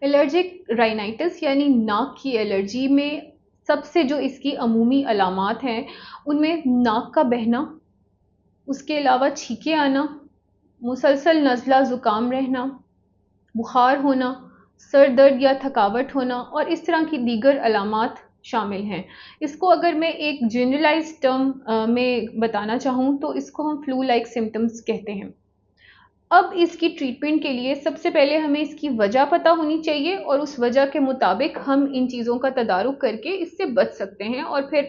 Allergic rhinitis यानी नाक की एलर्जी में सबसे जो इसकी अमूमी अलामात हैं, उनमें नाक का बहना, उसके अलावा छींके आना, मुसलसल नज़ला ज़ुकाम रहना, बुखार होना, सर दर्द या थकावट होना और इस तरह की दीगर अलामात शामिल हैं। इसको अगर मैं एक जनरलाइज्ड टर्म में बताना चाहूँ तो इसको हम फ्लू लाइक सिम्पटम्स कहते हैं। अब इसकी ट्रीटमेंट के लिए सबसे पहले हमें इसकी वजह पता होनी चाहिए और उस वजह के मुताबिक हम इन चीज़ों का तदारुक करके इससे बच सकते हैं और फिर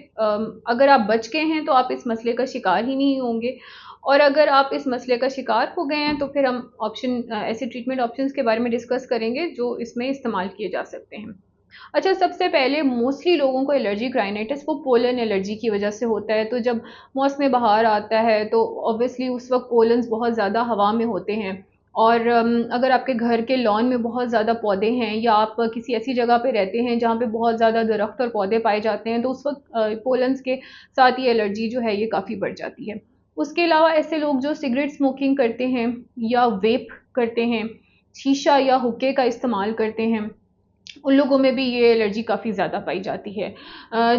अगर आप बच गए हैं तो आप इस मसले का शिकार ही नहीं होंगे, और अगर आप इस मसले का शिकार हो गए हैं तो फिर हम ऐसे ट्रीटमेंट ऑप्शंस के बारे में डिस्कस करेंगे जो इसमें इस्तेमाल किए जा सकते हैं। अच्छा, सबसे पहले मोस्टली लोगों को एलर्जिक राइनाइटिस वो पोलन एलर्जी की वजह से होता है। तो जब मौसम बहार आता है तो ऑब्वियसली उस वक्त पोलन्स बहुत ज़्यादा हवा में होते हैं, और अगर आपके घर के लॉन में बहुत ज़्यादा पौधे हैं या आप किसी ऐसी जगह पे रहते हैं जहाँ पे बहुत ज़्यादा दरख्त और पौधे पाए जाते हैं तो उस वक्त पोलन्स के साथ ये एलर्जी जो है ये काफ़ी बढ़ जाती है। उसके अलावा ऐसे लोग जो सिगरेट स्मोकिंग करते हैं या वेप करते हैं, शीशा या हुक्के का इस्तेमाल करते हैं, उन लोगों में भी ये एलर्जी काफ़ी ज़्यादा पाई जाती है।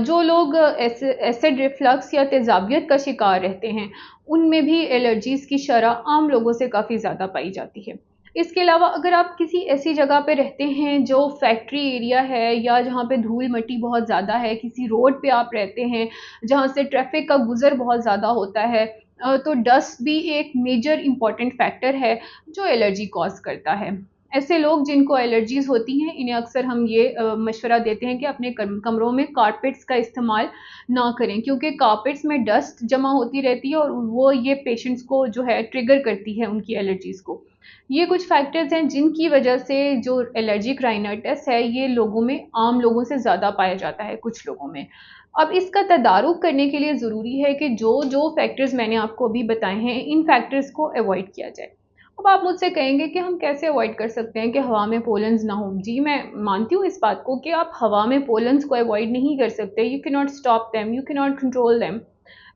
जो लोग एसिड रिफ्लक्स या तेज़ाबियत का शिकार रहते हैं, उनमें भी एलर्जीज़ की शरह आम लोगों से काफ़ी ज़्यादा पाई जाती है। इसके अलावा अगर आप किसी ऐसी जगह पे रहते हैं जो फैक्ट्री एरिया है या जहाँ पे धूल मिट्टी बहुत ज़्यादा है, किसी रोड पे आप रहते हैं जहाँ से ट्रैफ़िक का गुज़र बहुत ज़्यादा होता है, तो डस्ट भी एक मेजर इम्पॉर्टेंट फैक्टर है जो एलर्जी कॉज़ करता है। ऐसे लोग जिनको एलर्जीज़ होती हैं, इन्हें अक्सर हम ये मशवरा देते हैं कि अपने कमरों में कारपेट्स का इस्तेमाल ना करें, क्योंकि कारपेट्स में डस्ट जमा होती रहती है और वो ये पेशेंट्स को जो है ट्रिगर करती है उनकी एलर्जीज़ को। ये कुछ फैक्टर्स हैं जिनकी वजह से जो एलर्जिक राइनाइटिस है ये लोगों में, आम लोगों से ज़्यादा पाया जाता है कुछ लोगों में। अब इसका तदारुक करने के लिए ज़रूरी है कि जो जो फैक्टर्स मैंने आपको अभी बताए हैं, इन फैक्टर्स को अवॉइड किया जाए। अब आप मुझसे कहेंगे कि हम कैसे अवॉइड कर सकते हैं कि हवा में पोलन्स ना हो। जी, मैं मानती हूँ इस बात को कि आप हवा में पोलन्स को अवॉइड नहीं कर सकते, you can not stop them, you can not control them,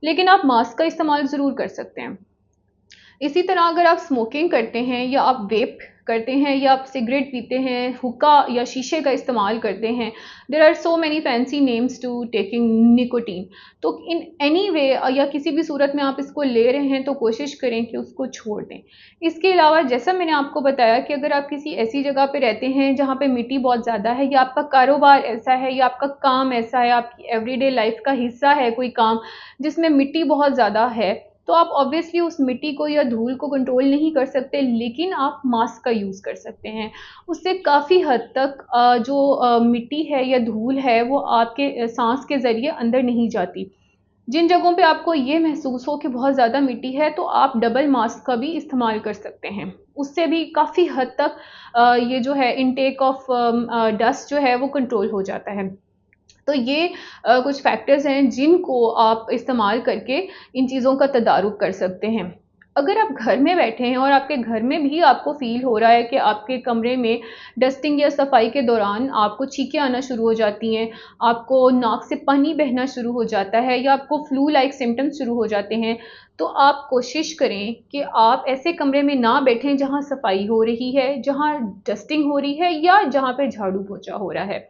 लेकिन आप मास्क का इस्तेमाल ज़रूर कर सकते हैं। इसी तरह अगर आप स्मोकिंग करते हैं या आप वेप करते हैं या आप सिगरेट पीते हैं, हुक्का या शीशे का इस्तेमाल करते हैं, there are so many fancy names to taking nicotine. तो इन एनी वे या किसी भी सूरत में आप इसको ले रहे हैं तो कोशिश करें कि उसको छोड़ दें। इसके अलावा जैसा मैंने आपको बताया कि अगर आप किसी ऐसी जगह पे रहते हैं जहाँ पे मिट्टी बहुत ज़्यादा है या आपका कारोबार ऐसा है या आपका काम ऐसा है, आपकी एवरीडे लाइफ का हिस्सा है कोई काम जिसमें मिट्टी बहुत ज़्यादा है, तो आप ऑब्वियसली उस मिट्टी को या धूल को कंट्रोल नहीं कर सकते, लेकिन आप मास्क का यूज़ कर सकते हैं। उससे काफ़ी हद तक जो मिट्टी है या धूल है वो आपके सांस के ज़रिए अंदर नहीं जाती। जिन जगहों पे आपको ये महसूस हो कि बहुत ज़्यादा मिट्टी है तो आप डबल मास्क का भी इस्तेमाल कर सकते हैं। उससे भी काफ़ी हद तक ये जो है इनटेक ऑफ डस्ट जो है वो कंट्रोल हो जाता है। तो ये कुछ फैक्टर्स हैं जिनको आप इस्तेमाल करके इन चीज़ों का तदारुक कर सकते हैं। अगर आप घर में बैठे हैं और आपके घर में भी आपको फ़ील हो रहा है कि आपके कमरे में डस्टिंग या सफाई के दौरान आपको छींकें आना शुरू हो जाती हैं, आपको नाक से पानी बहना शुरू हो जाता है या आपको फ्लू लाइक सिम्पटम्स शुरू हो जाते हैं, तो आप कोशिश करें कि आप ऐसे कमरे में ना बैठें जहाँ सफाई हो रही है, जहाँ डस्टिंग हो रही है या जहाँ पे झाड़ू पोंछा हो रहा है।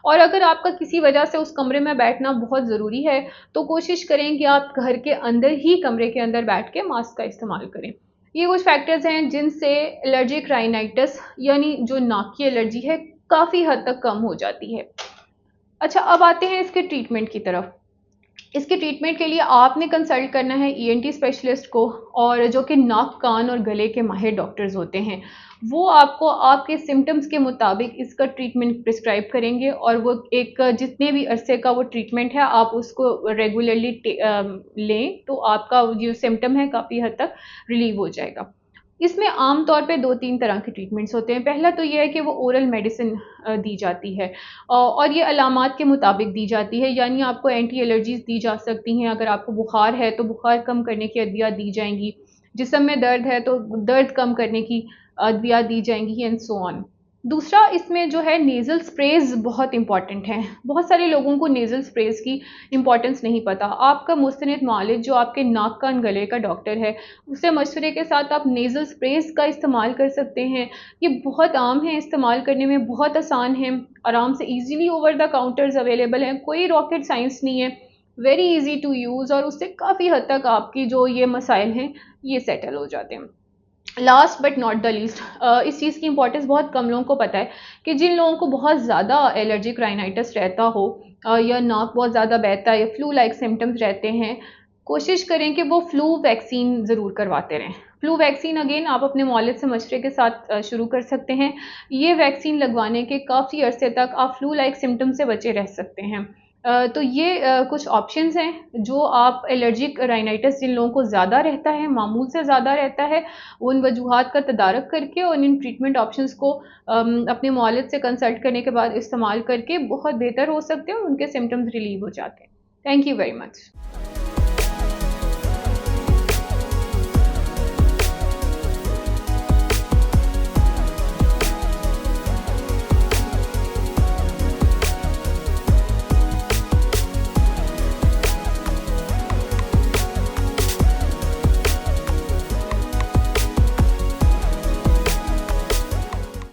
और अगर आपका किसी वजह से उस कमरे में बैठना बहुत ज़रूरी है, तो कोशिश करें कि आप घर के अंदर ही कमरे के अंदर बैठ के मास्क का इस्तेमाल करें। ये कुछ फैक्टर्स हैं जिनसे एलर्जिक राइनाइटिस यानी जो नाक की एलर्जी है, काफ़ी हद तक कम हो जाती है। अच्छा, अब आते हैं इसके ट्रीटमेंट की तरफ। इसके ट्रीटमेंट के लिए आपने कंसल्ट करना है ईएनटी स्पेशलिस्ट को, और जो कि नाक, कान और गले के माहिर डॉक्टर्स होते हैं। वो आपको आपके सिम्पटम्स के मुताबिक इसका ट्रीटमेंट प्रिस्क्राइब करेंगे और वो एक जितने भी अरसे का वो ट्रीटमेंट है आप उसको रेगुलरली लें तो आपका जो सिम्पटम है काफ़ी हद तक रिलीव हो जाएगा। इसमें आम तौर पे 2-3 तरह के ट्रीटमेंट्स होते हैं। पहला तो ये है कि वो ओरल मेडिसिन दी जाती है और ये अलामात के मुताबिक दी जाती है, यानी आपको एंटी एलर्जीज़ दी जा सकती हैं। अगर आपको बुखार है तो बुखार कम करने की अद्वियात दी जाएँगी। जिस्म में दर्द है तो दर्द कम करने की अद्वियात दी जाएँगी एंड सो ऑन। दूसरा इसमें जो है नेज़ल स्प्रेज़ बहुत इंपॉर्टेंट हैं। बहुत सारे लोगों को नेज़ल स्प्रेज़ की इंपॉर्टेंस नहीं पता। आपका मुस्तनिद मालिज जो आपके नाक कान गले का डॉक्टर है, उससे मशवरे के साथ आप नेज़ल स्प्रेज़ का इस्तेमाल कर सकते हैं। ये बहुत आम है, इस्तेमाल करने में बहुत आसान है, आराम से easily over the counters available हैं, कोई रॉकेट साइंस नहीं है, वेरी ईज़ी टू यूज़ और उससे काफ़ी हद तक आपकी जो ये मसाइल हैं, ये सेटल हो जाते हैं। Last but not the least, इस चीज़ की इंपॉर्टेंस बहुत कम लोगों को पता है कि जिन लोगों को बहुत ज़्यादा एलर्जिक राइनाइटिस रहता हो या नाक बहुत ज़्यादा बहता है या फ्लू लाइक सिम्टम्स रहते हैं, कोशिश करें कि वो फ्लू वैक्सीन ज़रूर करवाते रहें। फ्लू वैक्सीन अगेन आप अपने मौलिद से मशवरे के साथ शुरू कर सकते हैं। ये वैक्सीन लगवाने के काफ़ी अरसे तक आप फ्लू लाइक सिम्टम से बचे रह सकते हैं। तो ये कुछ ऑप्शंस हैं जो आप एलर्जिक राइनाइटिस जिन लोगों को ज़्यादा रहता है, मामूल से ज़्यादा रहता है, उन वजूहात का तदारक करके और इन ट्रीटमेंट ऑप्शंस को अपने मुआलिज से कंसल्ट करने के बाद इस्तेमाल करके बहुत बेहतर हो सकते हैं और उनके सिम्टम्स रिलीव हो जाते हैं। Thank you very much.